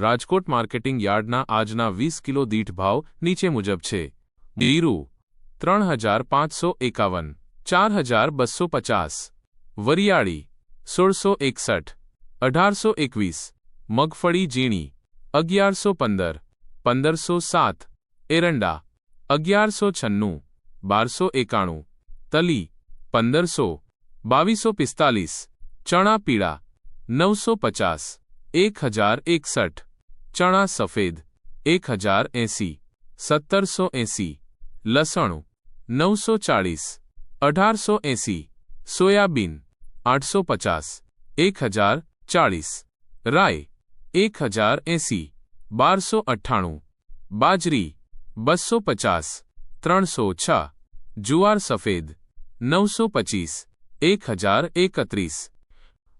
Rajkot marketing યાર્ડના આજના 20 kilo દીઠ ભાવ નીચે મુજબ છે. જીરું 3551, 4250. વરિયાળી 1661, 1821. મગફળી ઝીણી 1115, 1507. એરંડા 1196, 1291. તલી 1500, 2245. ચણા પીળા 950, 1061. ચણા સફેદ 1080, 1780. લસણ 940, 1880. સોયાબીન 850, 1040. રાઈ 1080, 1298. બાજરી 250, 306. જુવાર સફેદ 925, 1031.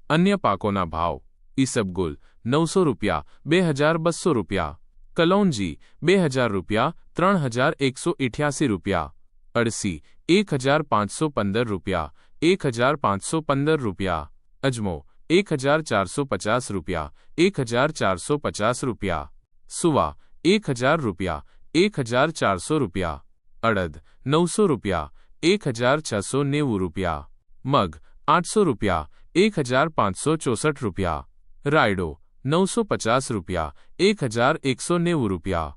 અન્ય પાકોના ભાવ: ઈસબગુલ 900 રૂપિયા, 2200 રૂપિયા. કલૌંજી 2000 રૂપિયા, 3188 રૂપિયા. અળસી 1515 રૂપિયા, 1515 રૂપિયા. અજમો 1450 રૂપિયા, 1450 રૂપિયા. સુવા 1000 રૂપિયા, 1400 રૂપિયા. અડદ 900 રૂપિયા, 1690 રૂપિયા. મગ 800 રૂપિયા, 1564 રૂપિયા. રાયડો 950 રૂપિયા, 1190 રૂપિયા.